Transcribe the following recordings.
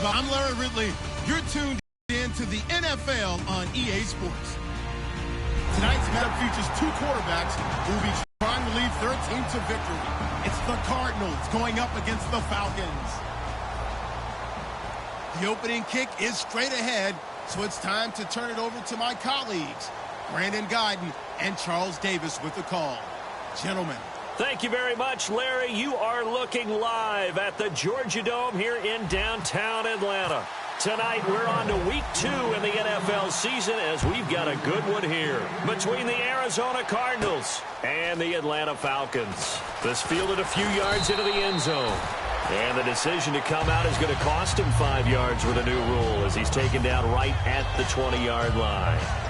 I'm Larry Ridley. You're tuned in to the NFL on EA Sports. Tonight's matchup features two quarterbacks who will be trying to lead their team to victory. It's the Cardinals going up against the Falcons. The opening kick is straight ahead, so it's time to turn it over to my colleagues, Brandon Guyton and Charles Davis with the call. Gentlemen. Thank you very much, Larry. You are looking live at the Georgia Dome here in downtown Atlanta. Tonight, we're on to week 2 in the NFL season as we've got a good one here between the Arizona Cardinals and the Atlanta Falcons. This fielded a few yards into the end zone. And the decision to come out is going to cost him 5 yards with a new rule as he's taken down right at the 20-yard line.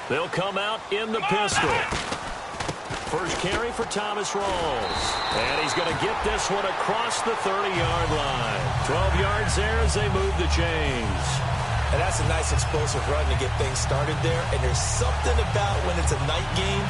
They'll come out in the pistol. First carry for Thomas Rawls. And he's going to get this one across the 30-yard line. 12 yards there as they move the chains. And that's a nice explosive run to get things started there. And there's something about when it's a night game,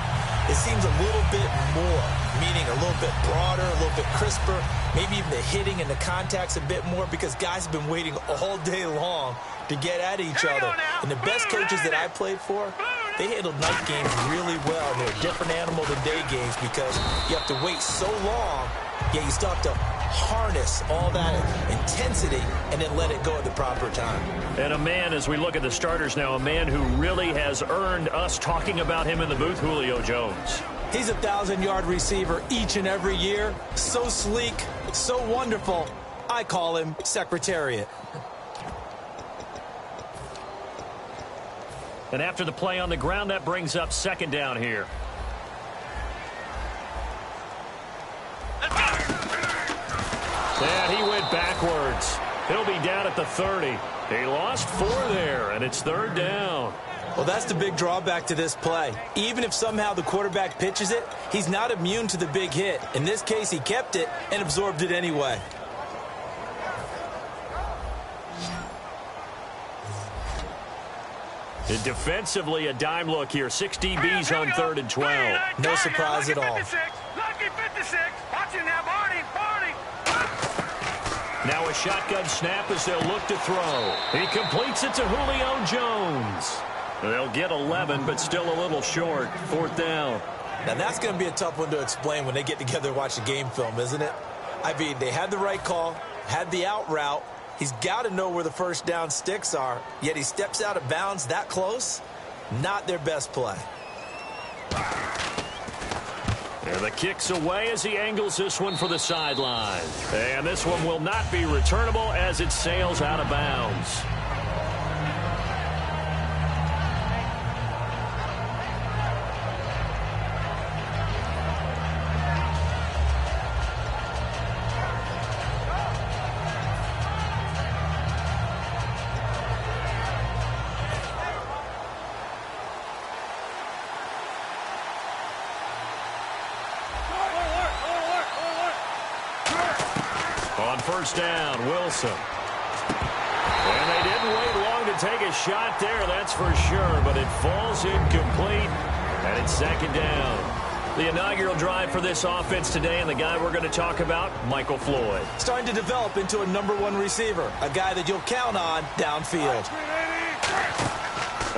it seems a little bit more, meaning a little bit broader, a little bit crisper, maybe even the hitting and the contact's a bit more because guys have been waiting all day long to get at each other. And the best coaches that I played for, they handled night games really well. And they're a different animal than day games because you have to wait so long, yet you still have to harness all that intensity and then let it go at the proper time. And a man, as we look at the starters now, a man who really has earned us talking about him in the booth, Julio Jones. He's a 1,000-yard receiver each and every year. So sleek, so wonderful. I call him Secretariat. And after the play on the ground, that brings up second down here. And he went backwards. He'll be down at the 30. He lost 4 there, and it's third down. Well, that's the big drawback to this play. Even if somehow the quarterback pitches it, he's not immune to the big hit. In this case, he kept it and absorbed it anyway. And defensively, a dime look here. 6 DBs on 3rd and 12. No surprise at all. Now a shotgun snap as they'll look to throw. He completes it to Julio Jones. They'll get 11, but still a little short. 4th down. Now that's going to be a tough one to explain when they get together and watch the game film, isn't it? I mean, they had the right call, had the out route. He's got to know where the first down sticks are, yet he steps out of bounds that close. Not their best play. And the kick's away as he angles this one for the sideline. And this one will not be returnable as it sails out of bounds. On first down, Wilson. And they didn't wait long to take a shot there, that's for sure, but it falls incomplete, and it's second down. The inaugural drive for this offense today, and the guy we're going to talk about, Michael Floyd. Starting to develop into a #1 receiver, a guy that you'll count on downfield.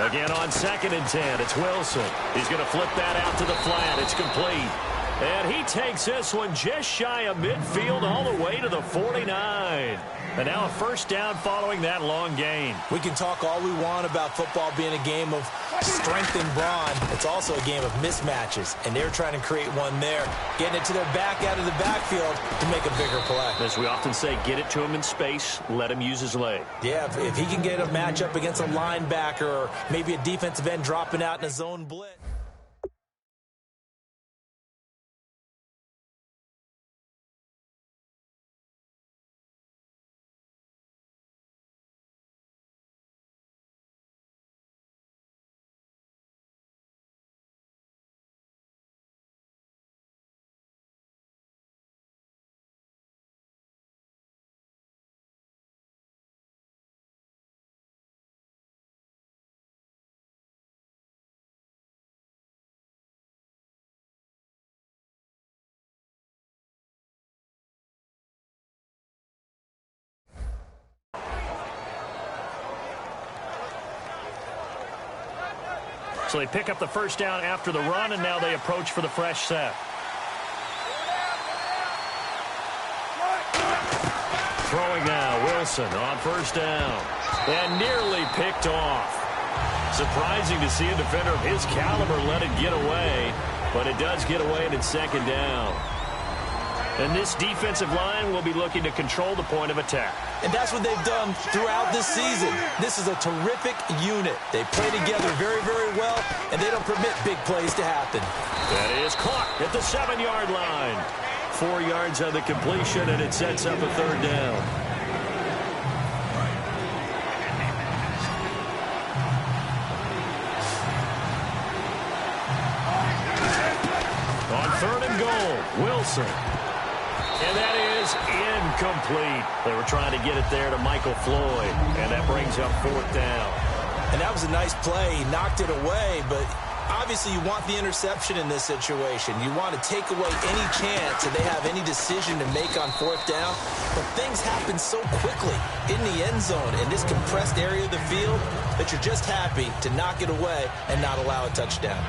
Again on 2nd and 10, it's Wilson. He's going to flip that out to the flat. It's complete. And he takes this one just shy of midfield all the way to the 49. And now a first down following that long gain. We can talk all we want about football being a game of strength and brawn. It's also a game of mismatches, and they're trying to create one there, getting it to their back out of the backfield to make a bigger play. As we often say, get it to him in space, let him use his leg. Yeah, if he can get a matchup against a linebacker or maybe a defensive end dropping out in a zone blitz. So they pick up the first down after the run, and now they approach for the fresh set. Throwing now, Wilson on first down. And nearly picked off. Surprising to see a defender of his caliber let it get away, but it does get away and it's second down. And this defensive line will be looking to control the point of attack. And that's what they've done throughout this season. This is a terrific unit. They play together very, very well, and they don't permit big plays to happen. That is caught at the 7-yard line. 4 yards on the completion, and it sets up a third down. On third and goal, Wilson. And that is incomplete. They were trying to get it there to Michael Floyd, and that brings up fourth down. And that was a nice play. He knocked it away, but obviously you want the interception in this situation. You want to take away any chance that they have any decision to make on fourth down. But things happen so quickly in the end zone in this compressed area of the field that you're just happy to knock it away and not allow a touchdown.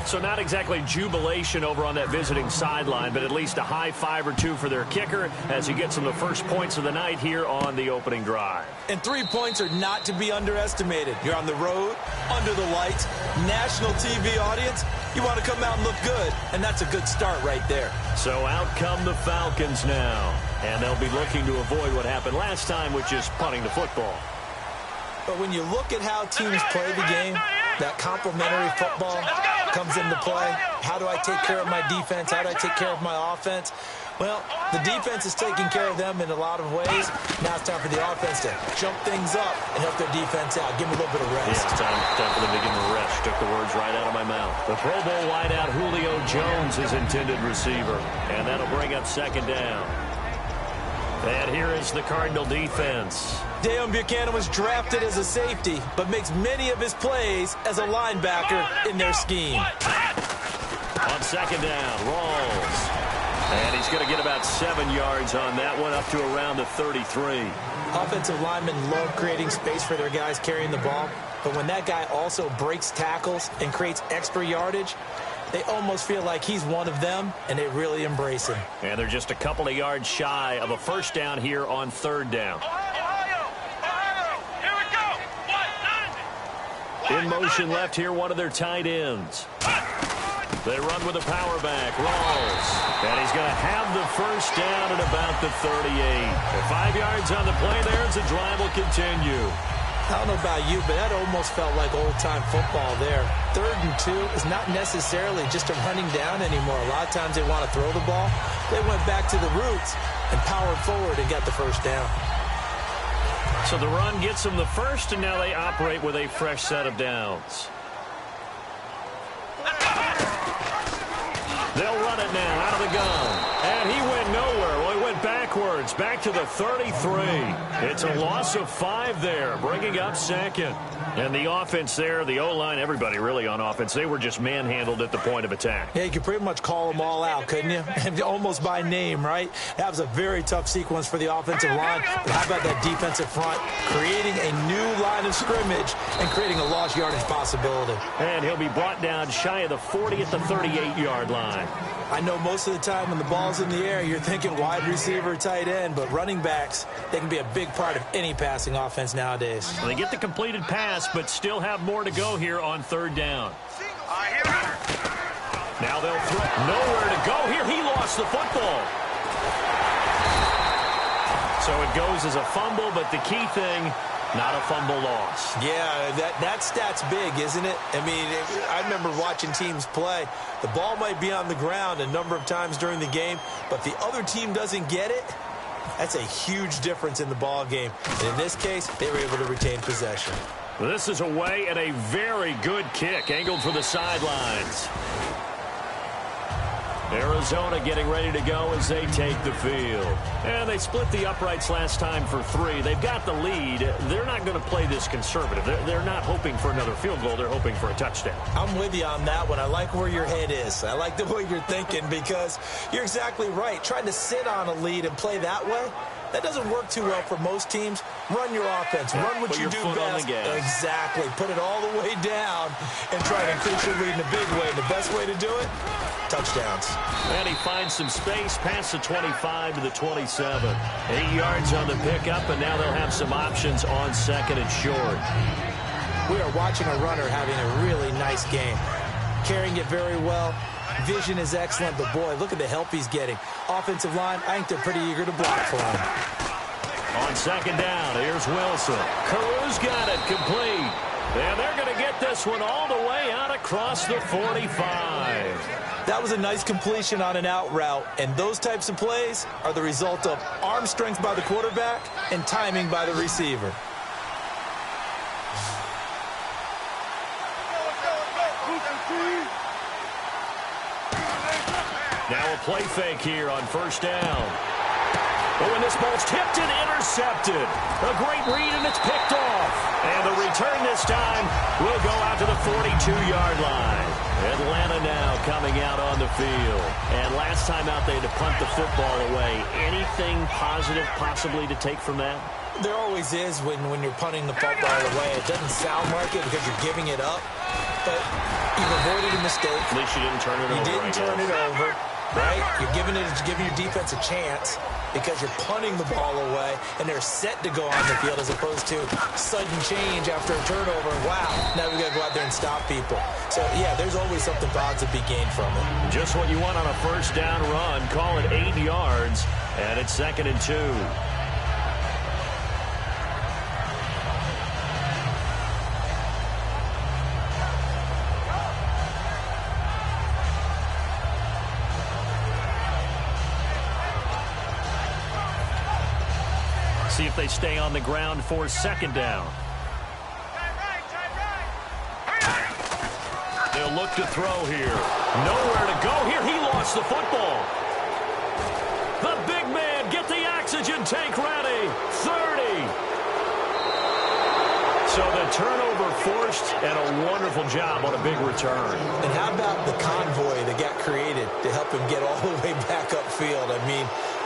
So not exactly jubilation over on that visiting sideline, but at least a high 5 or 2 for their kicker as he gets them the first points of the night here on the opening drive. And 3 points are not to be underestimated. You're on the road, under the lights, national TV audience. You want to come out and look good, and that's a good start right there. So out come the Falcons now, and they'll be looking to avoid what happened last time, which is punting the football. But when you look at how teams play the game, that complementary football comes into play. How do I take care of my defense? How do I take care of my offense? Well, the defense is taking care of them in a lot of ways. Now it's time for the offense to jump things up and help their defense out. Give them a little bit of rest. Yeah, time for them to give them a rest. Took the words right out of my mouth. The Pro Bowl wideout Julio Jones is intended receiver, and that'll bring up second down. And here is the Cardinal defense. Deion Buchanan was drafted as a safety, but makes many of his plays as a linebacker in their scheme. On second down, Rawls. And he's going to get about 7 yards on that one, up to around the 33. Offensive linemen love creating space for their guys carrying the ball, but when that guy also breaks tackles and creates extra yardage, they almost feel like he's one of them, and they really embrace him. And they're just a couple of yards shy of a first down here on third down. In motion left here, one of their tight ends. They run with a power back, Rawls. And he's going to have the first down at about the 38. 5 yards on the play there as the drive will continue. I don't know about you, but that almost felt like old-time football there. 3rd and 2 is not necessarily just a running down anymore. A lot of times they want to throw the ball. They went back to the roots and powered forward and got the first down. So the run gets them the first, and now they operate with a fresh set of downs. They'll run it now out of the gun. And he went nowhere. Well, he went backwards, back to the 33. It's a loss of 5 there, bringing up second. And the offense there, the O-line, everybody really on offense, they were just manhandled at the point of attack. Yeah, you could pretty much call them all out, couldn't you? Almost by name, right? That was a very tough sequence for the offensive line. But how about that defensive front creating a new line of scrimmage and creating a lost yardage possibility? And he'll be brought down shy of the 40 at the 38-yard line. I know most of the time when the ball's in the air, you're thinking wide receiver, tight end, but running backs, they can be a big part of any passing offense nowadays. Well, they get the completed pass, but still have more to go here on third down. Now they'll throw. Nowhere to go here. He lost the football. So it goes as a fumble, but the key thing, not a fumble loss. Yeah, that stat's big, isn't it? I mean, I remember watching teams play. The ball might be on the ground a number of times during the game, but if the other team doesn't get it, that's a huge difference in the ball game. And in this case, they were able to retain possession. This is away and a very good kick, angled for the sidelines. Arizona getting ready to go as they take the field. And they split the uprights last time for 3. They've got the lead. They're not going to play this conservative. They're not hoping for another field goal. They're hoping for a touchdown. I'm with you on that one. I like where your head is. I like the way you're thinking because you're exactly right. Trying to sit on a lead and play that way, That doesn't work too well for most teams. Run your offense. Run what you do best. Exactly. Put it all the way down and try to increase your lead in a big way. And the best way to do it, touchdowns. And he finds some space past the 25 to the 27. 8 yards on the pickup, and now they'll have some options on second and short. We are watching a runner having a really nice game. Carrying it very well. Vision is excellent, but boy, look at the help he's getting. Offensive line, I think they're pretty eager to block for him. On second down, here's Wilson. Carew's got it complete. And they're going to get this one all the way out across the 45. That was a nice completion on an out route, and those types of plays are the result of arm strength by the quarterback and timing by the receiver. Now a play fake here on first down. Oh, and this ball's tipped and intercepted. A great read, and it's picked off. And the return this time will go out to the 42-yard line. Atlanta now coming out on the field. And last time out, they had to punt the football away. Anything positive possibly to take from that? There always is when you're punting the football away. It doesn't sound like it because you're giving it up, but you've avoided a mistake. At least you didn't turn it over. You didn't turn it over. Right? You're giving your defense a chance because you're punting the ball away, and they're set to go on the field as opposed to sudden change after a turnover. Wow, now we've got to go out there and stop people. So, yeah, there's always something positive to be gained from it. Just what you want on a first down run. Call it 8 yards, and it's 2nd and 2. See if they stay on the ground for second down. They'll look to throw here. Nowhere to go here. He lost the football. The big man, get the oxygen tank ready. 30. So the turnover forced, and a wonderful job on a big return. And how about the convoy that got created to help him get all the way back upfield? I mean,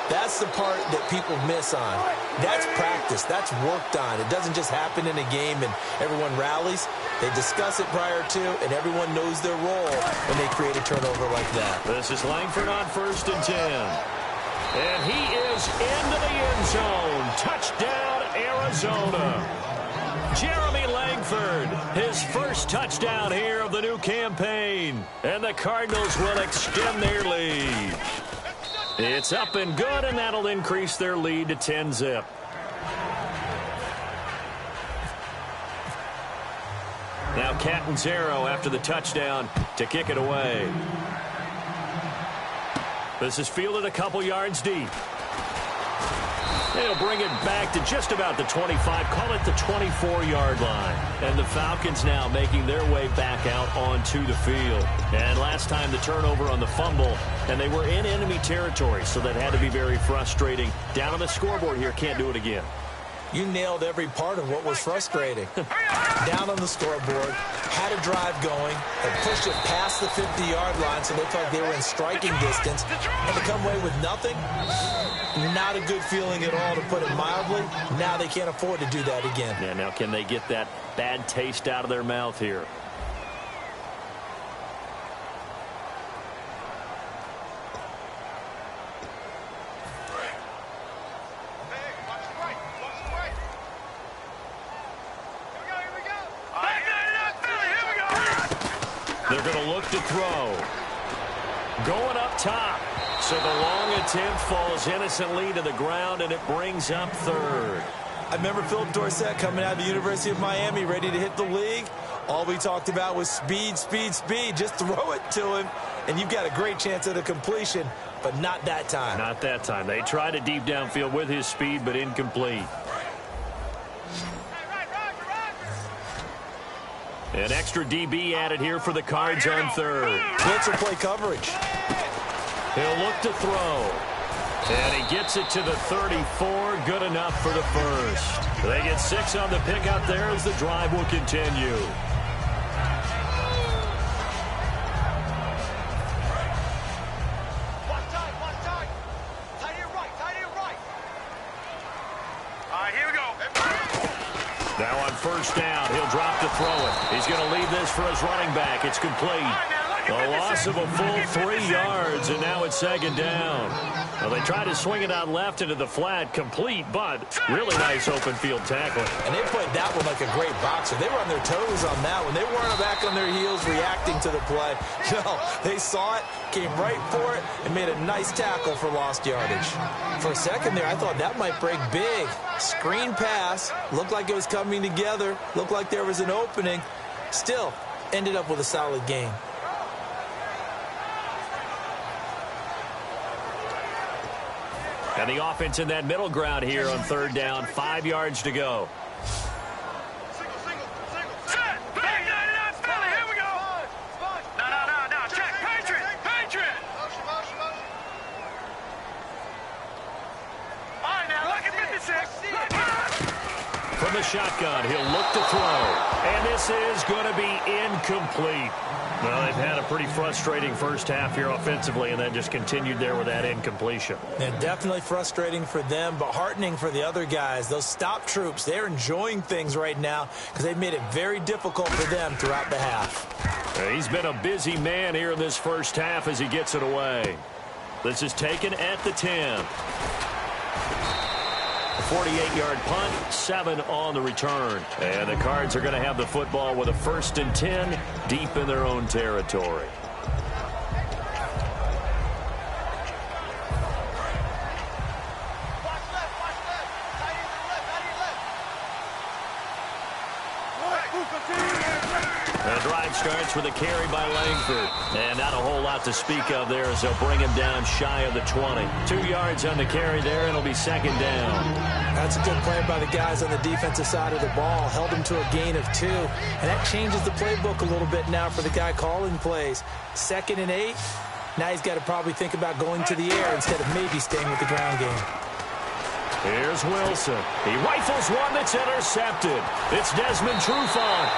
that's the part that people miss on. That's practice. That's worked on. It doesn't just happen in a game and everyone rallies. They discuss it prior to, and everyone knows their role when they create a turnover like that. This is Langford on 1st and 10. And he is into the end zone. Touchdown, Arizona. Jeremy Langford, his first touchdown here of the new campaign. And the Cardinals will extend their lead. It's up and good, and that'll increase their lead to 10-zip. Now Catanzaro after the touchdown to kick it away. This is fielded a couple yards deep. They'll bring it back to just about the 25, call it the 24-yard line. And the Falcons now making their way back out onto the field. And last time the turnover on the fumble, and they were in enemy territory, so that had to be very frustrating. Down on the scoreboard here, can't do it again. You nailed every part of what was frustrating. Down on the scoreboard, had a drive going, and pushed it past the 50-yard line so they felt like they were in striking distance, and to come away with nothing, not a good feeling at all, to put it mildly. Now they can't afford to do that again. Yeah, now can they get that bad taste out of their mouth here? They're going to look to throw. Going up top. So the long attempt falls innocently to the ground, and it brings up 3rd. I remember Philip Dorsett coming out of the University of Miami ready to hit the league. All we talked about was speed, speed, speed. Just throw it to him, and you've got a great chance at a completion, but not that time. Not that time. They tried a deep downfield with his speed, but incomplete. An extra DB added here for the Cards on 3rd. Blitz or play coverage. He'll look to throw. And he gets it to the 34. Good enough for the first. They get 6 on the pick out there as the drive will continue. first down. He'll drop to throw it. He's going to leave this for his running back. It's complete. A loss of a full 3 yards, and now it's second down. Well, they tried to swing it out left into the flat, complete, but really nice open field tackle. And they played that one like a great boxer. They were on their toes on that one. They weren't back on their heels reacting to the play. No, they saw it, came right for it, and made a nice tackle for lost yardage. For a second there, I thought that might break big. Screen pass, looked like it was coming together, looked like there was an opening. Still, ended up with a solid game. And the offense in that middle ground here on third down, 5 yards to go. From the shotgun, he'll look to throw. And this is going to be incomplete. Well, they've had a pretty frustrating first half here offensively, and then just continued there with that incompletion. Yeah, definitely frustrating for them, but heartening for the other guys. Those stop troops, they're enjoying things right now because they've made it very difficult for them throughout the half. He's been a busy man here in this first half as he gets it away. This is taken at the 10. A 48-yard punt, 7 on the return. And the Cards are going to have the football with a 1st and 10 deep in their own territory. The drive starts with a carry by Langford. And not a whole lot to speak of there as they'll bring him down shy of the 20. 2 yards on the carry there, and it'll be second down. That's a good play by the guys on the defensive side of the ball. Held him to a gain of 2. And that changes the playbook a little bit now for the guy calling plays. 2nd and 8. Now he's got to probably think about going to the air instead of maybe staying with the ground game. Here's Wilson. He rifles one that's intercepted. It's Desmond Trufant.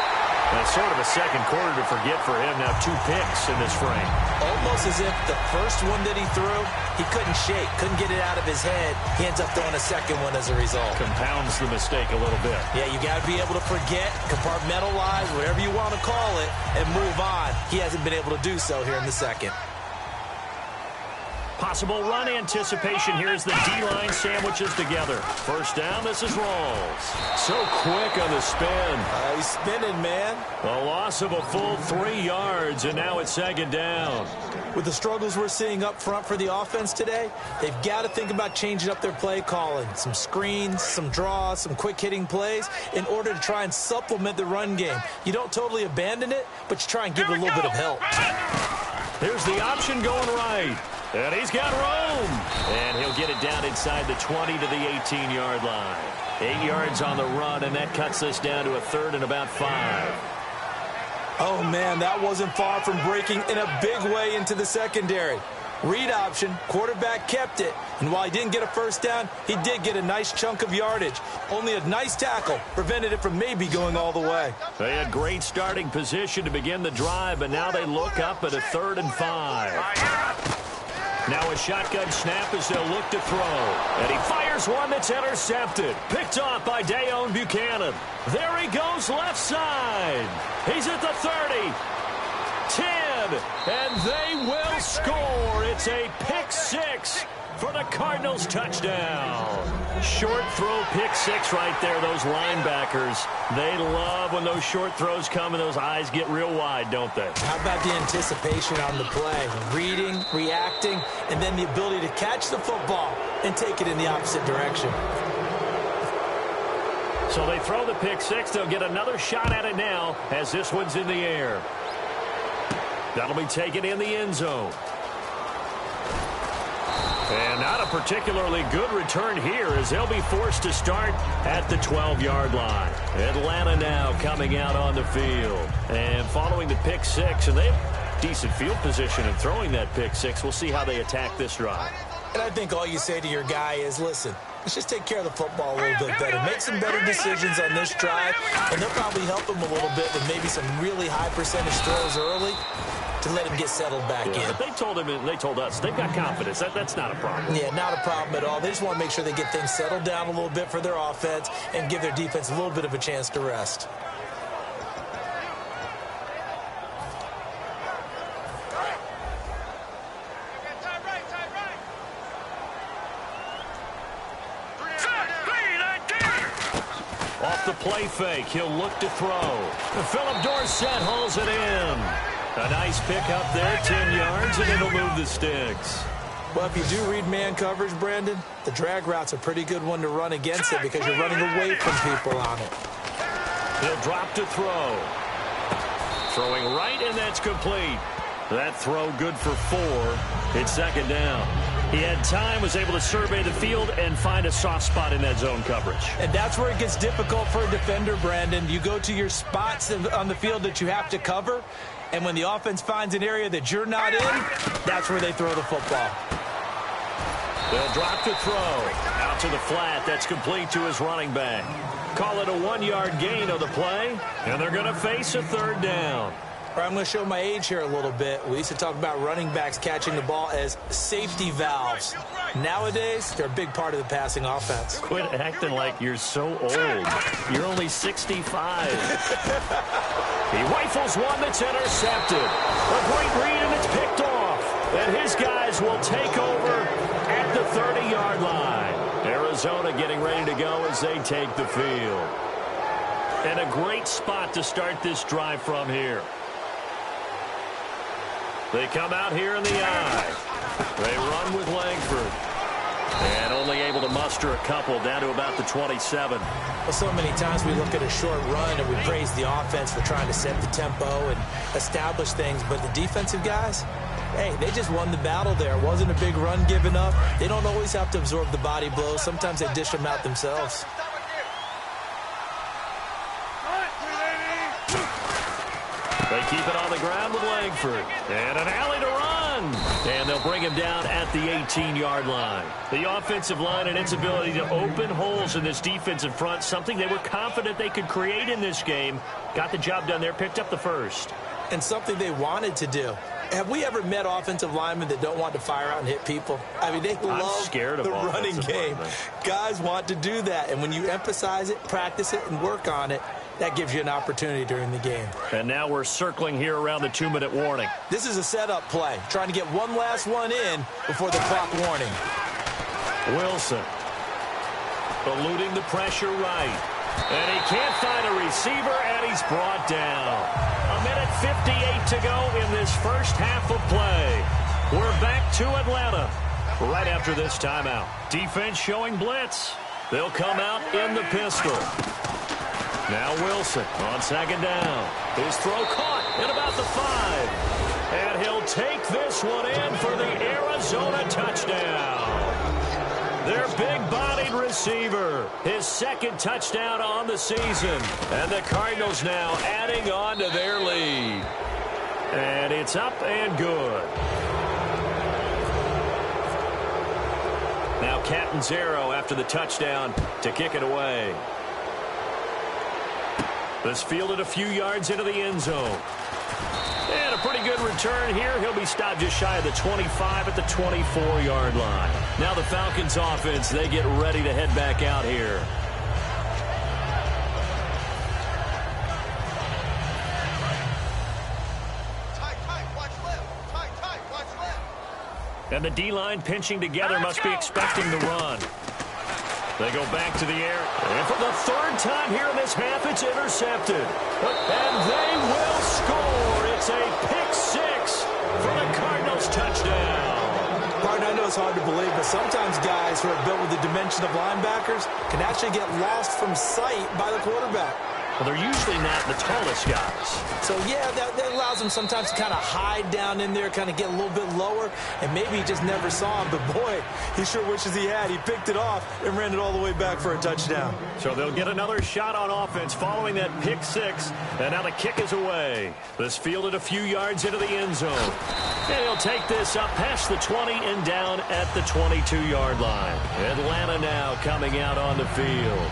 That's sort of a second quarter to forget for him. Now 2 picks in this frame. Almost as if the first one that he threw, he couldn't shake, couldn't get it out of his head. He ends up throwing a second one as a result. Compounds the mistake a little bit. Yeah, you got to be able to forget, compartmentalize, whatever you want to call it, and move on. He hasn't been able to do so here in the second. Possible run anticipation here as the D-line sandwiches together. First down, this is Rawls. So quick on the spin. He's spinning, man. A loss of a full 3 yards, and now it's second down. With the struggles we're seeing up front for the offense today, they've got to think about changing up their play calling. Some screens, some draws, some quick-hitting plays in order to try and supplement the run game. You don't totally abandon it, but you try and give it a little bit of help. Here's the option going right. And he's got room. And he'll get it down inside the 20 to the 18-yard line. 8 yards on the run, and that cuts us down to a 3rd and about 5. Oh, man, that wasn't far from breaking in a big way into the secondary. Read option, quarterback kept it. And while he didn't get a first down, he did get a nice chunk of yardage. Only a nice tackle prevented it from maybe going all the way. They had great starting position to begin the drive, but now they look up at a 3rd and 5. Now a shotgun snap as they'll look to throw. And he fires one that's intercepted. Picked off by Dayon Buchanan. There he goes left side. He's at the 30. 10. And they will score. It's a pick 6 for the Cardinals touchdown. Short throw pick 6 right there. Those linebackers, they love when those short throws come and those eyes get real wide, don't they? How about the anticipation on the play? Reading, reacting, and then the ability to catch the football and take it in the opposite direction. So they throw the pick 6. They'll get another shot at it now as this one's in the air. That'll be taken in the end zone. And not a particularly good return here as they'll be forced to start at the 12-yard line. Atlanta now coming out on the field. And following the pick 6, and they have decent field position in throwing that pick 6. We'll see how they attack this drive. And I think all you say to your guy is, listen, Let's just take care of the football a little bit better. Make some better decisions on this drive, and they'll probably help him a little bit with maybe some really high percentage throws early to let him get settled back in. But they told him, and they told us, they've got confidence. That's not a problem. Yeah, not a problem at all. They just want to make sure they get things settled down a little bit for their offense and give their defense a little bit of a chance to rest. Off the play fake, he'll look to throw. Philip Dorsett hauls it in. A nice pick up there, 10 yards, and it'll move the sticks. Well, if you do read man coverage, Brandon, the drag route's a pretty good one to run against it because you're running away from people on it. He'll drop to throw. Throwing right, and that's complete. That throw good for 4. It's second down. He had time, was able to survey the field and find a soft spot in that zone coverage. And that's where it gets difficult for a defender, Brandon. You go to your spots on the field that you have to cover, and when the offense finds an area that you're not in, that's where they throw the football. They'll drop to throw. Out to the flat. That's complete to his running back. Call it a 1-yard gain of the play, and they're going to face a third down. All right, I'm going to show my age here a little bit. We used to talk about running backs catching the ball as safety valves. Nowadays, they're a big part of the passing offense. Quit acting like you're so old. You're only 65. He rifles one that's intercepted. A great read, and it's picked off. And his guys will take over at the 30-yard line. Arizona getting ready to go as they take the field. And a great spot to start this drive from here. They come out here in the eye. They run with Langford. And only able to muster a couple down to about the 27. Well, so many times we look at a short run and we praise the offense for trying to set the tempo and establish things. But the defensive guys, hey, they just won the battle there. It wasn't a big run given up. They don't always have to absorb the body blows. Sometimes they dish them out themselves. They keep it on the ground with Langford. And an alley to run. And they'll bring him down at the 18-yard line. The offensive line and its ability to open holes in this defensive front, something they were confident they could create in this game. Got the job done there, picked up the first. And something they wanted to do. Have we ever met offensive linemen that don't want to fire out and hit people? I mean, they love the running game. Guys want to do that. And when you emphasize it, practice it, and work on it, that gives you an opportunity during the game. And now we're circling here around the 2-minute warning. This is a setup play, trying to get one last one in before the clock warning. Wilson eluding the pressure right. And he can't find a receiver, and he's brought down. 1:58 to go in this first half of play. We're back to Atlanta right after this timeout. Defense showing blitz. They'll come out in the pistol. Now Wilson on second down. His throw caught at about the 5. And he'll take this one in for the Arizona touchdown. Their big-bodied receiver. His second touchdown on the season. And the Cardinals now adding on to their lead. And it's up and good. Now Catanzaro after the touchdown to kick it away. This fielded a few yards into the end zone. And a pretty good return here. He'll be stopped just shy of the 25 at the 24-yard line. Now the Falcons offense, they get ready to head back out here. And the D-line pinching together must be expecting the run. They go back to the air. And for the third time here in this half, it's intercepted. And they will score. It's a pick-6 for the Cardinals touchdown. Partner, I know it's hard to believe, but sometimes guys who are built with the dimension of linebackers can actually get lost from sight by the quarterback. Well, they're usually not the tallest guys. So, yeah, that allows him sometimes to kind of hide down in there, kind of get a little bit lower, and maybe he just never saw him. But, boy, he sure wishes he had. He picked it off and ran it all the way back for a touchdown. So they'll get another shot on offense following that pick six. And now the kick is away. This fielded a few yards into the end zone. And he'll take this up past the 20 and down at the 22-yard line. Atlanta now coming out on the field.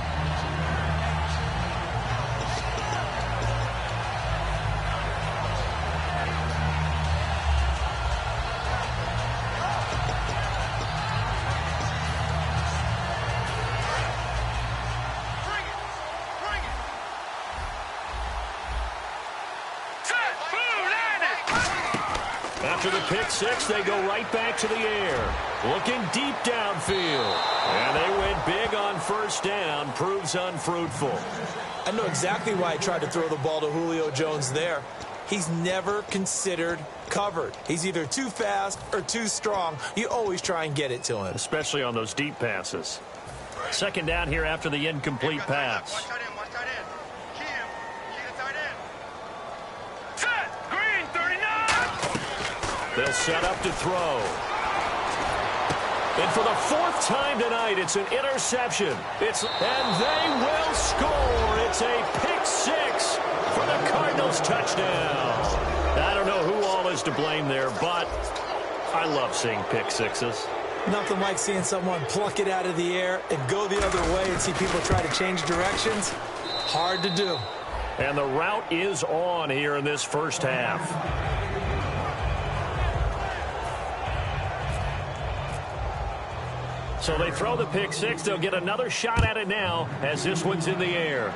After the pick six, they go right back to the air. Looking deep downfield. And they went big on first down. Proves unfruitful. I know exactly why I tried to throw the ball to Julio Jones there. He's never considered covered. He's either too fast or too strong. You always try and get it to him. Especially on those deep passes. Second down here after the incomplete pass. They'll set up to throw. And for the fourth time tonight, it's an interception. And they will score. It's a pick six for the Cardinals touchdown. I don't know who all is to blame there, but I love seeing pick sixes. Nothing like seeing someone pluck it out of the air and go the other way and see people try to change directions. Hard to do. And the route is on here in this first half. So they throw the pick six. They'll get another shot at it now as this one's in the air.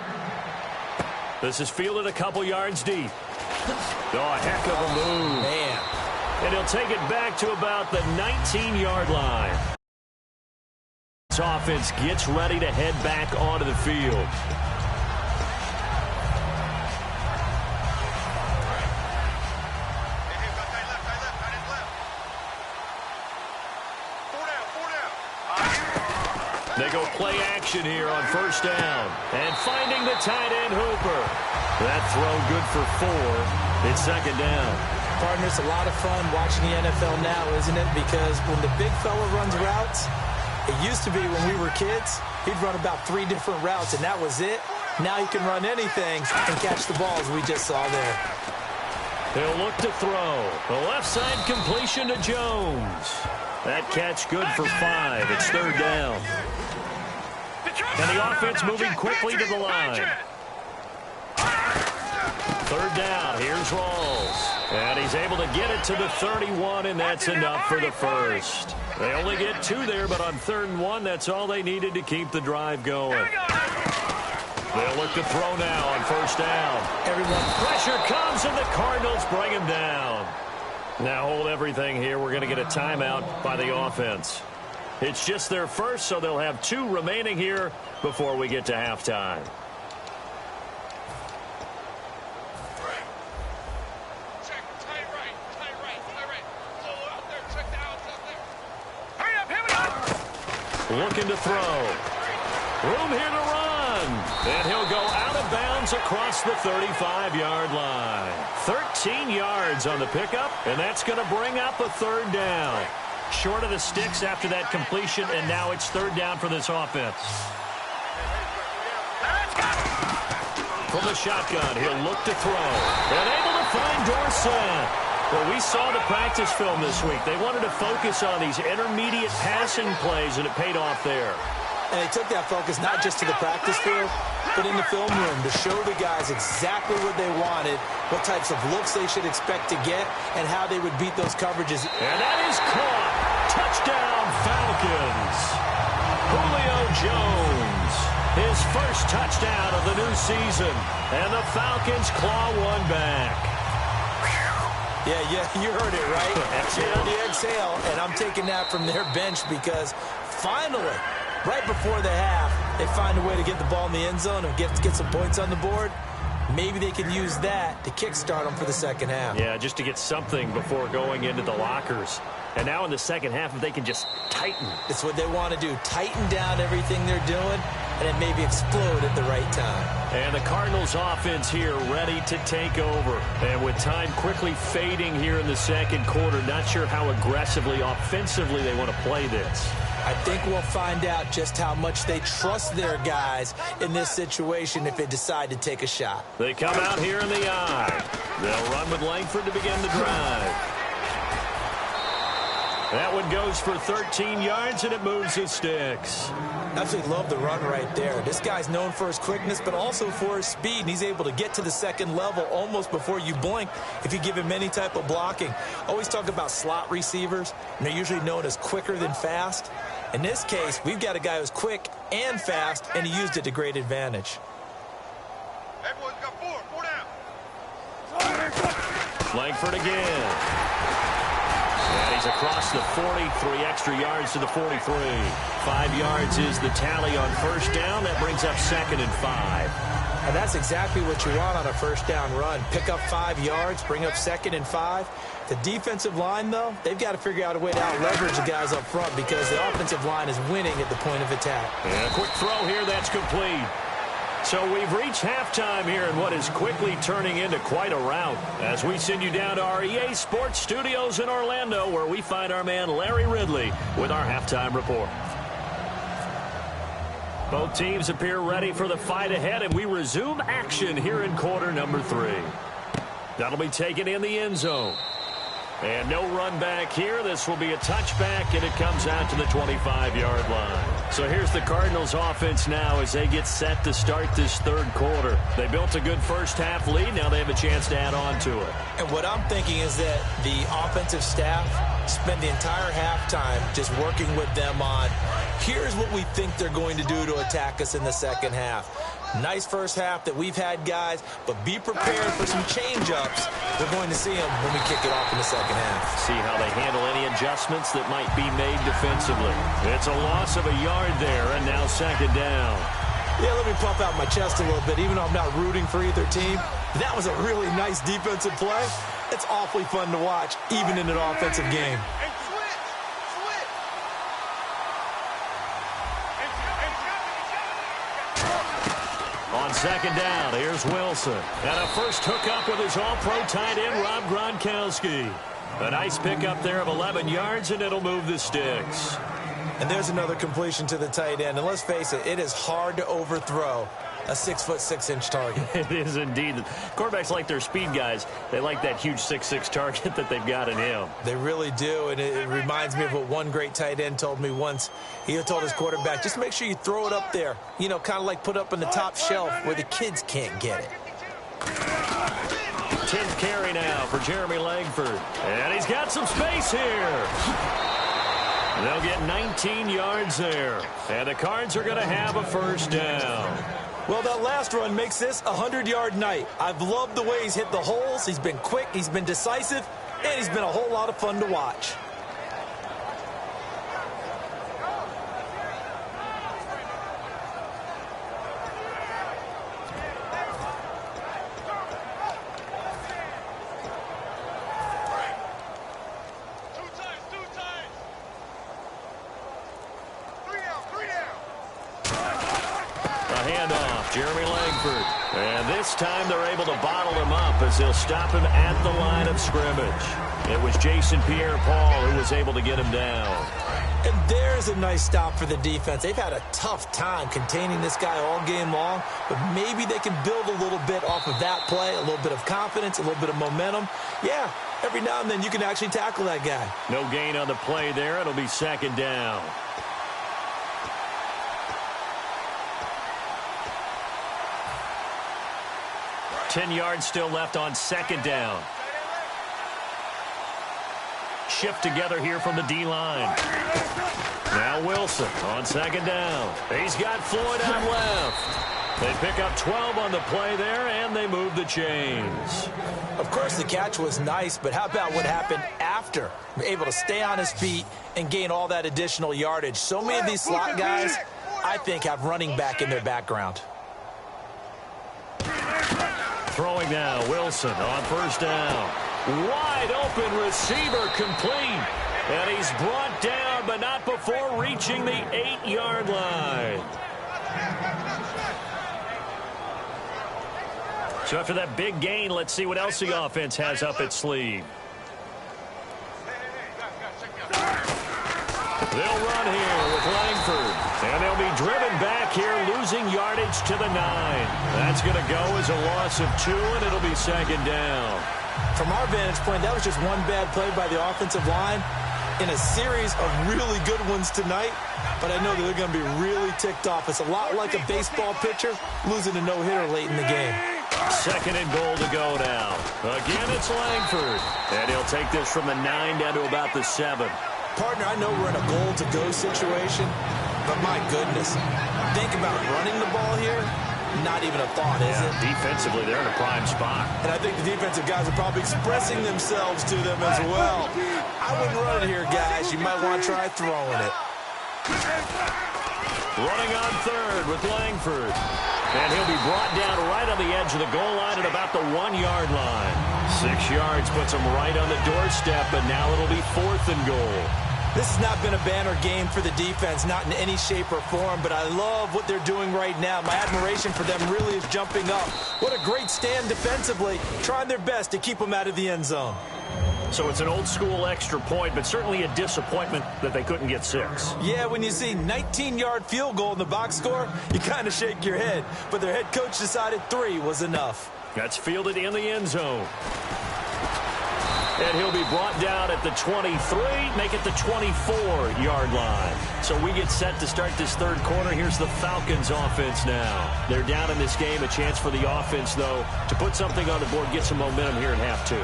This is fielded a couple yards deep. Oh, a heck of a move. Man. And he'll take it back to about the 19-yard line. This offense gets ready to head back onto the field. They go play action here on first down. And finding the tight end Hooper. That throw good for 4. It's second down. Partner, it's a lot of fun watching the NFL now, isn't it? Because when the big fella runs routes, it used to be when we were kids, he'd run about 3 different routes, and that was it. Now he can run anything and catch the balls we just saw there. He'll look to throw. The left side completion to Jones. That catch good for 5. It's third down. And the offense moving quickly to the line. Third down. Here's Rawls. And he's able to get it to the 31, and that's enough for the first. They only get 2 there, but on 3rd and 1, that's all they needed to keep the drive going. They'll look to throw now on first down. Everyone. Pressure comes, and the Cardinals bring him down. Now hold everything here. We're going to get a timeout by the offense. It's just their first, so they'll have 2 remaining here before we get to halftime. Looking to throw. Room here to run. And he'll go out of bounds across the 35-yard line. 13 yards on the pickup, and that's going to bring up a third down. Short of the sticks after that completion, and now it's third down for this offense. From the shotgun, he'll look to throw. And able to find Dorsett. Well, we saw the practice film this week. They wanted to focus on these intermediate passing plays, and it paid off there. And they took that focus not just to the practice field, but in the film room to show the guys exactly what they wanted, what types of looks they should expect to get, and how they would beat those coverages. And that is caught. Touchdown, Falcons. Julio Jones, his first touchdown of the new season. And the Falcons claw one back. Yeah, you heard it, right? Exhale. The exhale, and I'm taking that from their bench because finally, right before the half, they find a way to get the ball in the end zone and get some points on the board. Maybe they can use that to kickstart them for the second half. Yeah, just to get something before going into the lockers. And now in the second half, if they can just tighten. It's what they want to do. Tighten down everything they're doing. and then maybe explode at the right time. And the Cardinals offense here ready to take over. And with time quickly fading here in the second quarter, not sure how aggressively, offensively they want to play this. I think we'll find out just how much they trust their guys in this situation if they decide to take a shot. They come out here in the eye. They'll run with Langford to begin the drive. That one goes for 13 yards, and it moves the sticks. Absolutely love the run right there. This guy's known for his quickness, but also for his speed. And he's able to get to the second level almost before you blink if you give him any type of blocking. Always talk about slot receivers, and they're usually known as quicker than fast. In this case, we've got a guy who's quick and fast, and he used it to great advantage. Everyone's got four down. Langford again. And he's across the 40, 3 extra yards to the 43. 5 yards is the tally on first down. That brings up 2nd and 5. And that's exactly what you want on a first down run. Pick up 5 yards, bring up 2nd and 5. The defensive line, though, they've got to figure out a way to out-leverage the guys up front because the offensive line is winning at the point of attack. And a quick throw here, that's complete. So we've reached halftime here in what is quickly turning into quite a rout as we send you down to our EA Sports Studios in Orlando where we find our man Larry Ridley with our halftime report. Both teams appear ready for the fight ahead, and we resume action here in quarter number 3. That'll be taken in the end zone. And no run back here. This will be a touchback, and it comes out to the 25-yard line. So here's the Cardinals offense now as they get set to start this third quarter. They built a good first-half lead. Now they have a chance to add on to it. And what I'm thinking is that the offensive staff spent the entire halftime just working with them on, here's what we think they're going to do to attack us in the second half. Nice first half that we've had, guys, but be prepared for some change-ups. We're going to see them when we kick it off in the second half. See how they handle any adjustments that might be made defensively. It's a loss of a yard there, and now 2nd down. Yeah, let me pump out my chest a little bit, even though I'm not rooting for either team. That was a really nice defensive play. It's awfully fun to watch, even in an offensive game. On 2nd down, here's Wilson. And a first hookup with his all-pro tight end, Rob Gronkowski. A nice pickup there of 11 yards, and it'll move the sticks. And there's another completion to the tight end. And let's face it, it is hard to overthrow a 6'6" target. It is indeed. Quarterbacks like their speed guys. They like that huge 6'6" target that they've got in him. They really do, and it reminds me of what one great tight end told me once. He told his quarterback, just make sure you throw it up there. You know, kind of like put up on the top shelf where the kids can't get it. 10th carry now for Jeremy Langford. And he's got some space here. They'll get 19 yards there. And the Cards are going to have a first down. Well, that last run makes this a 100-yard night. I've loved the way he's hit the holes. He's been quick, he's been decisive, and he's been a whole lot of fun to watch. Jeremy Langford. And this time they're able to bottle him up as they'll stop him at the line of scrimmage. It was Jason Pierre-Paul who was able to get him down. And there's a nice stop for the defense. They've had a tough time containing this guy all game long, but maybe they can build a little bit off of that play, a little bit of confidence, a little bit of momentum. Yeah, every now and then you can actually tackle that guy. No gain on the play there. It'll be 2nd down. Ten yards still left on 2nd down. Shift together here from the D-line. Now Wilson on 2nd down. He's got Floyd on left. They pick up 12 on the play there, and they move the chains. Of course, the catch was nice, but how about what happened after? Able to stay on his feet and gain all that additional yardage. So many of these slot guys, I think, have running back in their background. Throwing now, Wilson on 1st down. Wide open receiver complete. And he's brought down, but not before reaching the 8-yard line. So after that big gain, let's see what else the offense has up its sleeve. They'll run here with Langford. And they'll be driven back here, losing yardage to the 9. That's going to go as a loss of 2, and it'll be second down. From our vantage point, that was just one bad play by the offensive line in a series of really good ones tonight. But I know that they're going to be really ticked off. It's a lot like a baseball pitcher losing a no-hitter late in the game. Second and goal to go now. Again, it's Langford. And he'll take this from the 9 down to about the 7. Partner, I know we're in a goal-to-go situation, but my goodness, think about running the ball here. Not even a thought, is it? Defensively, they're in a prime spot. And I think the defensive guys are probably expressing themselves to them as well. I wouldn't run it here, guys. You might want to try throwing it. Running on third with Langford. And he'll be brought down right on the edge of the goal line at about the 1-yard line. 6 yards puts him right on the doorstep, but now it'll be 4th and goal. This has not been a banner game for the defense, not in any shape or form, but I love what they're doing right now. My admiration for them really is jumping up. What a great stand defensively, trying their best to keep them out of the end zone. So it's an old-school extra point, but certainly a disappointment that they couldn't get 6. Yeah, when you see 19-yard field goal in the box score, you kind of shake your head. But their head coach decided 3 was enough. That's fielded in the end zone. And he'll be brought down at the 23, make it the 24-yard line. So we get set to start this third quarter. Here's the Falcons offense now. They're down in this game. A chance for the offense, though, to put something on the board, get some momentum here in half 2.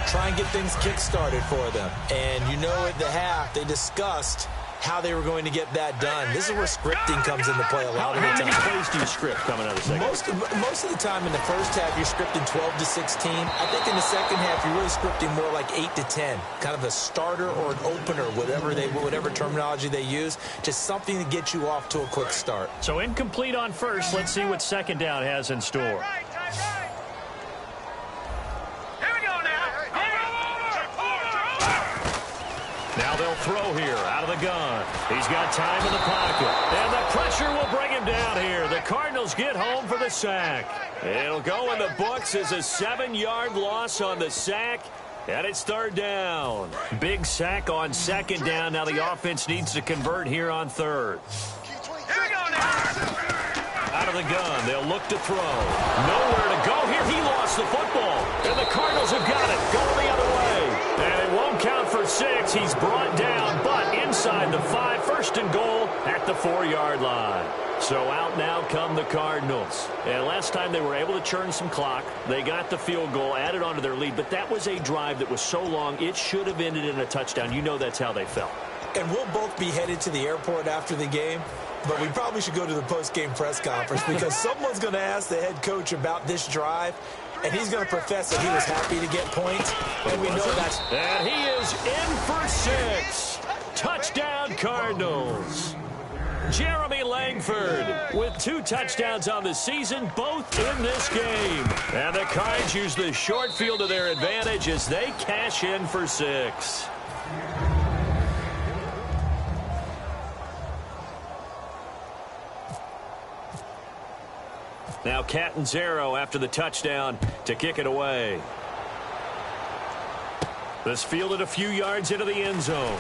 Try and get things kick-started for them. And you know at the half, they discussed how they were going to get that done. This is where scripting comes into play a lot of the time. How many plays do you script coming out of the second? Most of the time in the first half, you're scripting 12 to 16. I think in the second half, you're really scripting more like 8 to 10. Kind of a starter or an opener, whatever terminology they use. Just something to get you off to a quick start. So incomplete on first. Let's see what second down has in store. Now they'll throw here out of the gun. He's got time in the pocket. And the pressure will bring him down here. The Cardinals get home for the sack. It'll go in the books as a 7-yard loss on the sack. And it's third down. Big sack on second down. Now the offense needs to convert here on third. Out of the gun. They'll look to throw. Nowhere to go here. He lost the football. And the Cardinals have got it. Going the other way. And it won't count for 6. He's brought down, but inside the 5. First and goal at the 4-yard line. So out now come the Cardinals. And last time they were able to churn some clock. They got the field goal, added onto their lead. But that was a drive that was so long, it should have ended in a touchdown. You know that's how they felt. And we'll both be headed to the airport after the game. But we probably should go to the post-game press conference because someone's going to ask the head coach about this drive, and he's going to profess that he was happy to get points. And we know that's... And he is in for 6. Touchdown, Cardinals. Jeremy Langford with 2 touchdowns on the season, both in this game. And the Cards use the short field to their advantage as they cash in for 6. Now Catanzaro after the touchdown to kick it away. This fielded a few yards into the end zone.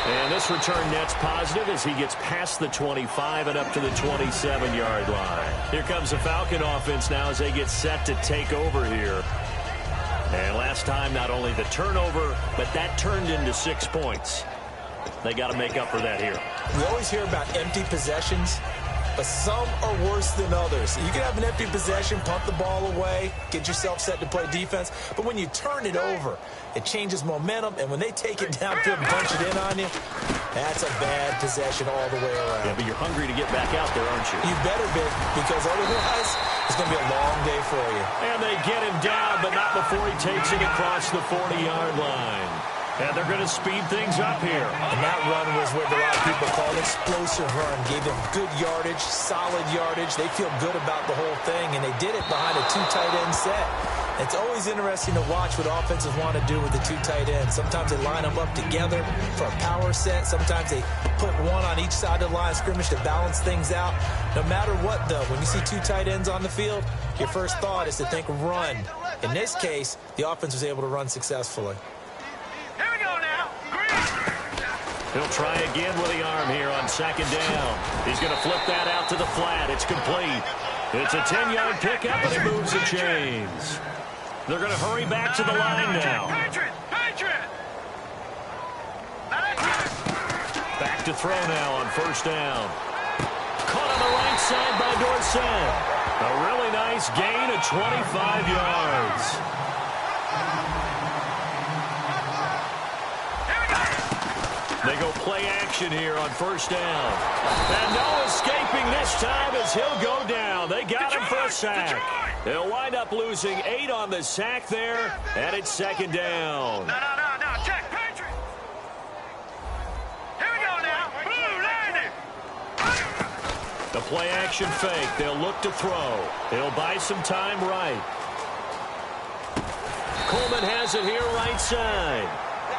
And this return net's positive as he gets past the 25 and up to the 27-yard line. Here comes the Falcon offense now as they get set to take over here. And last time, not only the turnover, but that turned into 6 points. They got to make up for that here. We always hear about empty possessions, but some are worse than others. You can have an empty possession, punt the ball away, get yourself set to play defense, but when you turn it over, it changes momentum, and when they take it downfield and punch it in on you, that's a bad possession all the way around. Yeah, but you're hungry to get back out there, aren't you? You better be, because otherwise, it's going to be a long day for you. And they get him down, but not before he takes it across the 40-yard line. And they're going to speed things up here. And that run was what a lot of people call an explosive run. Gave them good yardage, solid yardage. They feel good about the whole thing, and they did it behind a 2 tight end set. It's always interesting to watch what offenses want to do with the two tight ends. Sometimes they line them up together for a power set. Sometimes they put one on each side of the line of scrimmage to balance things out. No matter what, though, when you see two tight ends on the field, your first thought is to think run. In this case, the offense was able to run successfully. Here we go now. He'll try again with the arm here on second down. He's going to flip that out to the flat. It's complete. It's a 10-yard pickup, and it moves the chains. They're going to hurry back to the line now. Back to throw now on first down. Caught on the right side by Dorsett. A really nice gain of 25 yards. They go play action here on first down. And no escaping this time as he'll go down. They got him for a sack. They'll wind up losing 8 on the sack there, and it's second down. No. Check, Patriot. Here we go now. Blue, landing. The play action fake. They'll look to throw. They'll buy some time right. Coleman has it here right side.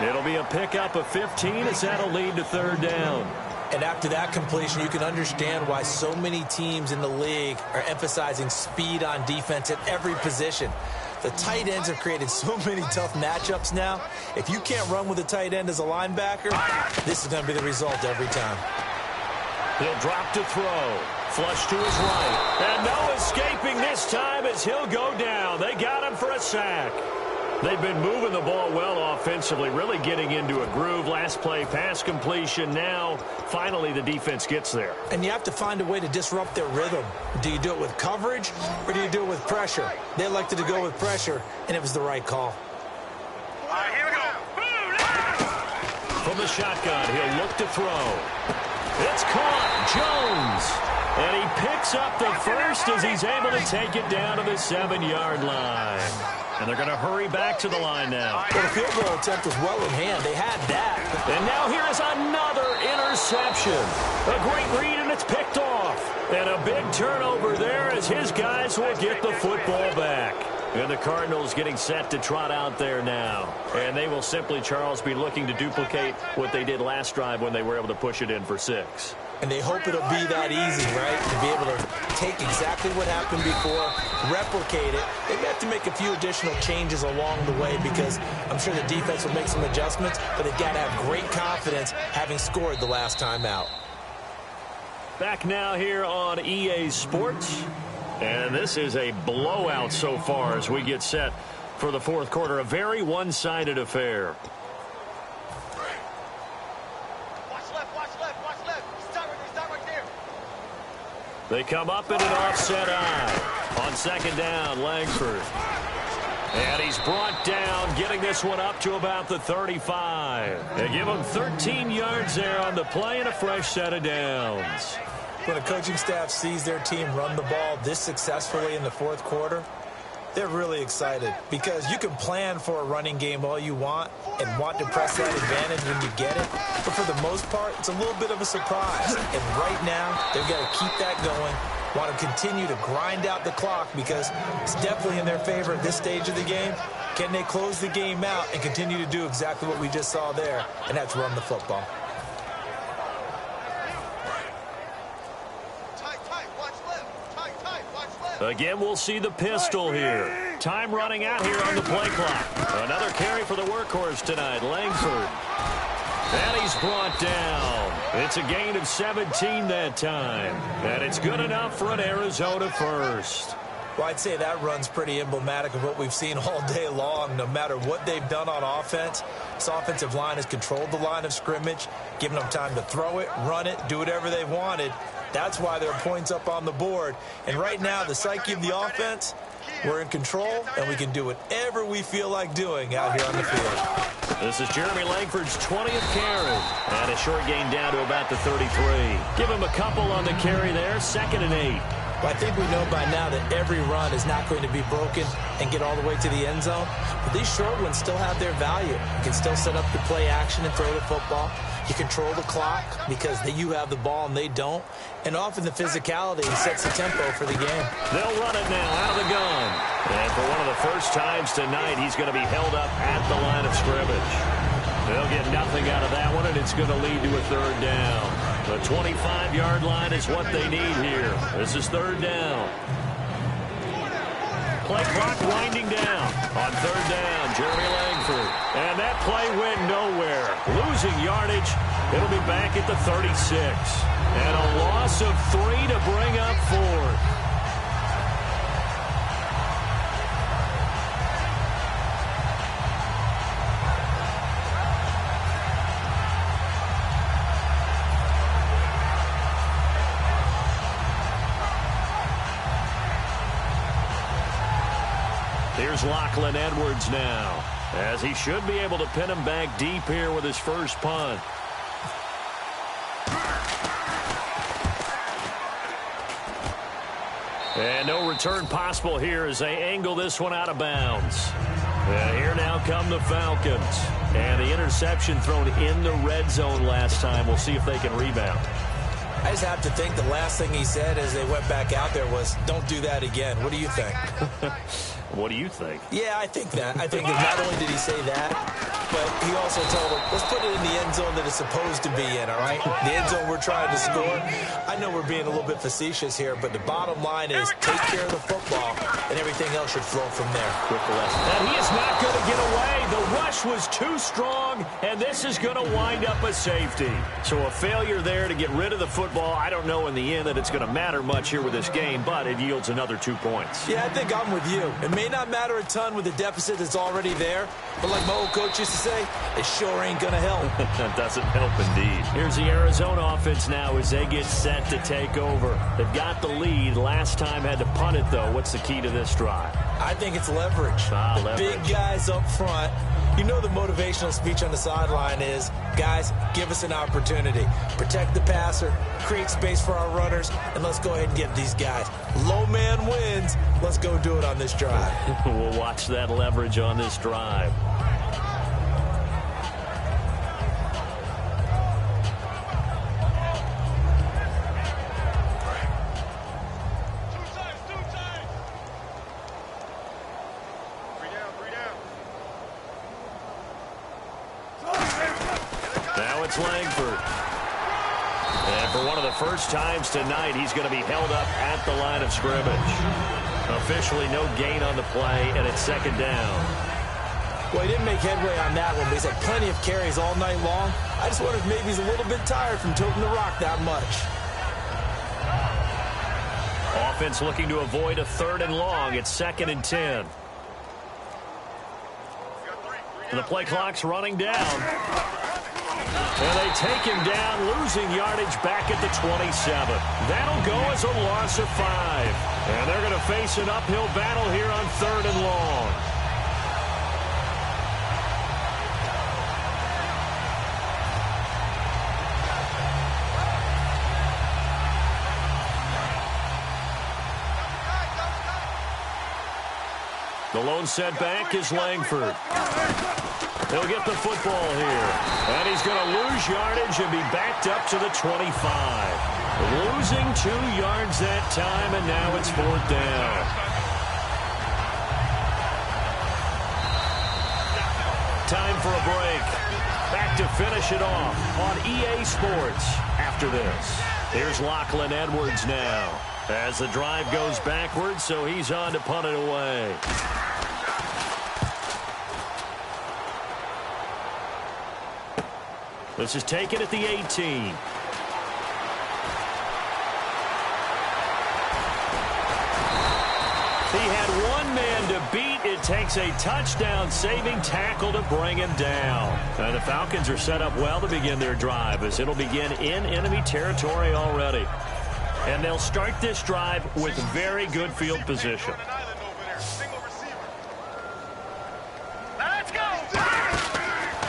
It'll be a pickup of 15 as that'll lead to third down. And after that completion, you can understand why so many teams in the league are emphasizing speed on defense at every position. The tight ends have created so many tough matchups now. If you can't run with a tight end as a linebacker, this is going to be the result every time. He'll drop to throw. Flush to his right. And no escaping this time as he'll go down. They got him for a sack. They've been moving the ball well offensively, really getting into a groove. Last play, pass completion. Now, finally, the defense gets there. And you have to find a way to disrupt their rhythm. Do you do it with coverage, or do you do it with pressure? They elected to go with pressure, and it was the right call. All right, here we go. From the shotgun, he'll look to throw. It's caught. Jones. And he picks up the first as he's able to take it down to the 7-yard line. And they're going to hurry back to the line now. Well, the field goal attempt was well in hand. They had that. And now here is another interception. A great read, and it's picked off. And a big turnover there as his guys will get the football back. And the Cardinals getting set to trot out there now. And they will simply, Charles, be looking to duplicate what they did last drive when they were able to push it in for 6. And they hope it'll be that easy, right? To be able to take exactly what happened before, replicate it. They have to make a few additional changes along the way because I'm sure the defense will make some adjustments, but they've got to have great confidence having scored the last time out. Back now here on EA Sports. And this is a blowout so far as we get set for the fourth quarter. A very one-sided affair. They come up in an offset eye. On second down, Langford. And he's brought down, getting this one up to about the 35. They give him 13 yards there on the play and a fresh set of downs. When a coaching staff sees their team run the ball this successfully in the fourth quarter, they're really excited because you can plan for a running game all you want and want to press that advantage when you get it. But for the most part, it's a little bit of a surprise. And right now, they've got to keep that going, want to continue to grind out the clock because it's definitely in their favor at this stage of the game. Can they close the game out and continue to do exactly what we just saw there, and that's run the football. Again, we'll see the pistol here. Time running out here on the play clock. Another carry for the workhorse tonight, Langford. And he's brought down. It's a gain of 17 that time. And it's good enough for an Arizona first. Well, I'd say that run's pretty emblematic of what we've seen all day long. No matter what they've done on offense, this offensive line has controlled the line of scrimmage, given them time to throw it, run it, do whatever they wanted. That's why there are points up on the board. And right now, the psyche of the offense, we're in control, and we can do whatever we feel like doing out here on the field. This is Jeremy Langford's 20th carry. And a short gain down to about the 33. Give him a couple on the carry there, 2nd and 8. Well, I think we know by now that every run is not going to be broken and get all the way to the end zone. But these short ones still have their value. You can still set up the play action and throw the football. You control the clock because you have the ball and they don't. And often the physicality sets the tempo for the game. They'll run it now out of the gun. And for one of the the first times tonight he's going to be held up at the line of scrimmage. They'll get nothing out of that one, and it's going to lead to a third down. The 25-yard line is what they need here. This is third down. Play clock winding down. On third down, Jeremy Langford. And that play went nowhere. Losing yardage. It'll be back at the 36. And a loss of 3 to bring up fourth. Here's Lachlan Edwards now, as he should be able to pin him back deep here with his first punt. And no return possible here as they angle this one out of bounds. And here now come the Falcons. And the interception thrown in the red zone last time. We'll see if they can rebound. I just have to think the last thing he said as they went back out there was, don't do that again. What do you think? What do you think? Yeah, I think that. I think that not only did he say that, but he also told them, let's put it in the end zone that it's supposed to be in, all right? The end zone we're trying to score. I know we're being a little bit facetious here, but the bottom line is take care of the football, and everything else should flow from there. And he is not going to get away. The rush was too strong, and this is going to wind up a safety. So a failure there to get rid of the football. I don't know in the end that it's going to matter much here with this game, but it yields another 2 points. Yeah, I think I'm with you. It may not matter a ton with the deficit that's already there, but like my old coach used to say, it sure ain't going to help. That doesn't help indeed. Here's the Arizona offense now as they get set to take over. They've got the lead. Last time had to punt it, though. What's the key to this drive? I think it's leverage. Leverage. Big guys up front. You know the motivational speech on the sideline is, guys, give us an opportunity. Protect the passer, create space for our runners, and let's go ahead and get these guys. Low man wins. Let's go do it on this drive. We'll watch that leverage on this drive. Langford. And for one of the first times tonight, he's going to be held up at the line of scrimmage. Officially no gain on the play, and it's second down. Well, he didn't make headway on that one, but he's had plenty of carries all night long. I just wonder if maybe he's a little bit tired from toting the rock that much. Offense looking to avoid a third and long. It's 2nd and 10. And the play clock's running down. And they take him down, losing yardage back at the 27. That'll go as a loss of 5. And they're going to face an uphill battle here on 3rd and long. The lone setback is Langford. He'll get the football here. And he's going to lose yardage and be backed up to the 25. Losing 2 yards that time, and now it's 4th down. Time for a break. Back to finish it off on EA Sports after this. Here's Lachlan Edwards now as the drive goes backwards, so he's on to punt it away. This is taken at the 18. He had one man to beat. It takes a touchdown-saving tackle to bring him down. And the Falcons are set up well to begin their drive as it'll begin in enemy territory already. And they'll start this drive with very good field position.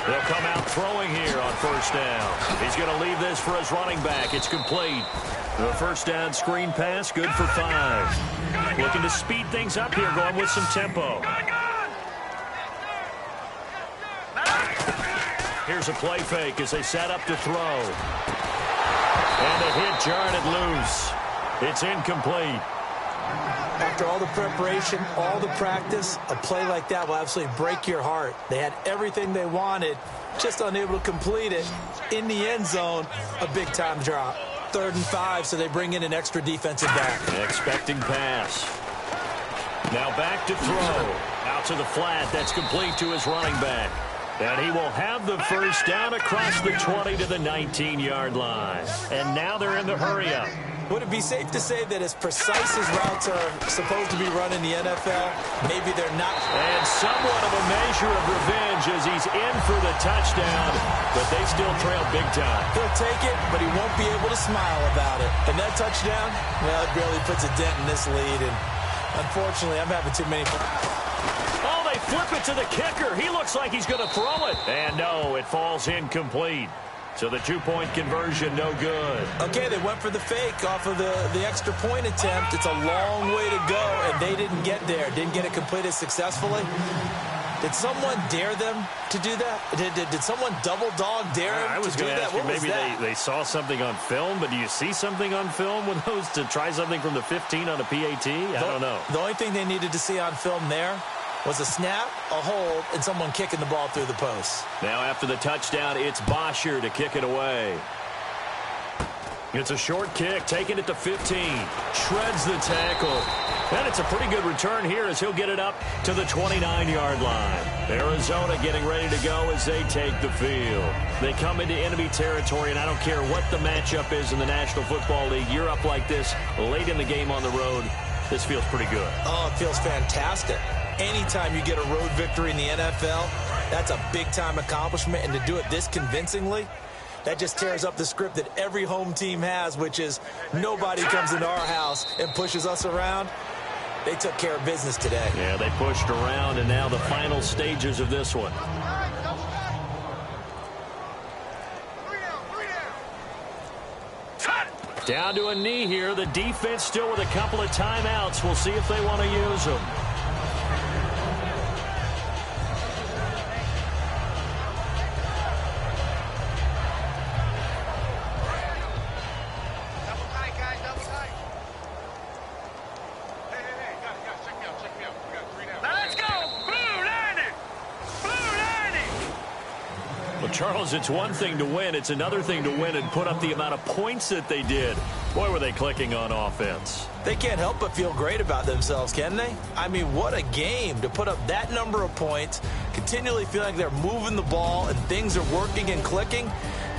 They'll come out throwing here on 1st down. He's going to leave this for his running back. It's complete. The 1st down screen pass, good for 5. Looking to speed things up here, going with some tempo. Here's a play fake as they set up to throw. And the hit jarred it loose. It's incomplete. After all the preparation, all the practice, a play like that will absolutely break your heart. They had everything they wanted, just unable to complete it. In the end zone, a big-time drop. 3rd and 5, so they bring in an extra defensive back. Expecting pass. Now back to throw. Out to the flat. That's complete to his running back. And he will have the first down across the 20 to the 19-yard line. And now they're in the hurry-up. Would it be safe to say that as precise as routes are supposed to be run in the NFL, maybe they're not? And somewhat of a measure of revenge as he's in for the touchdown, but they still trail big time. He'll take it, but he won't be able to smile about it. And that touchdown, well, it barely puts a dent in this lead. And unfortunately, I'm having too many. Oh, they flip it to the kicker. He looks like he's going to throw it. And no, it falls incomplete. So the 2-point conversion, no good. Okay, they went for the fake off of the extra point attempt. It's a long way to go, and they didn't get there. Didn't get it completed successfully. Did someone dare them to do that? Did someone double dog dare them to do that? What was that? Maybe they saw something on film, but do you see something on film with those to try something from the 15 on a PAT? I don't know. The only thing they needed to see on film there was a snap, a hold, and someone kicking the ball through the post. Now after the touchdown, it's Bosher to kick it away. It's a short kick, taking it to 15. Shreds the tackle. And it's a pretty good return here as he'll get it up to the 29-yard line. Arizona getting ready to go as they take the field. They come into enemy territory, and I don't care what the matchup is in the National Football League. You're up like this late in the game on the road. This feels pretty good. Oh, it feels fantastic. Anytime you get a road victory in the NFL, that's a big-time accomplishment. And to do it this convincingly, that just tears up the script that every home team has, which is nobody comes into our house and pushes us around. They took care of business today. Yeah, they pushed around, and now the final stages of this one. Down to a knee here. The defense still with a couple of timeouts. We'll see if they want to use them. Charles, it's one thing to win. It's another thing to win and put up the amount of points that they did. Boy, were they clicking on offense. They can't help but feel great about themselves, can they? I mean, what a game to put up that number of points, continually feel like they're moving the ball and things are working and clicking.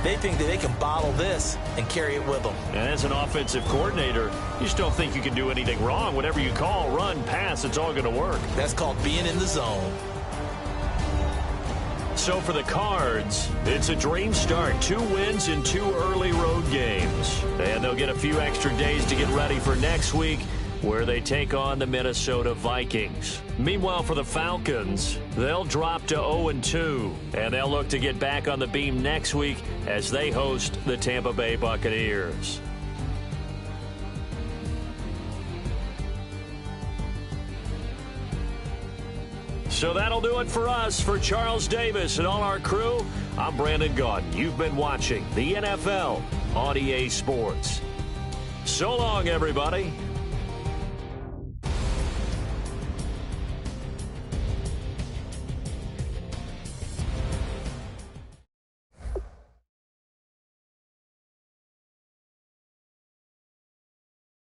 They think that they can bottle this and carry it with them. And as an offensive coordinator, you just don't think you can do anything wrong. Whatever you call, run, pass, it's all going to work. That's called being in the zone. So for the Cards, it's a dream start. 2 wins in 2 early road games. And they'll get a few extra days to get ready for next week, where they take on the Minnesota Vikings. Meanwhile, for the Falcons, they'll drop to 0-2. And they'll look to get back on the beam next week as they host the Tampa Bay Buccaneers. So that'll do it for us. For Charles Davis and all our crew, I'm Brandon Gaudin. You've been watching the NFL on EA Sports. So long, everybody.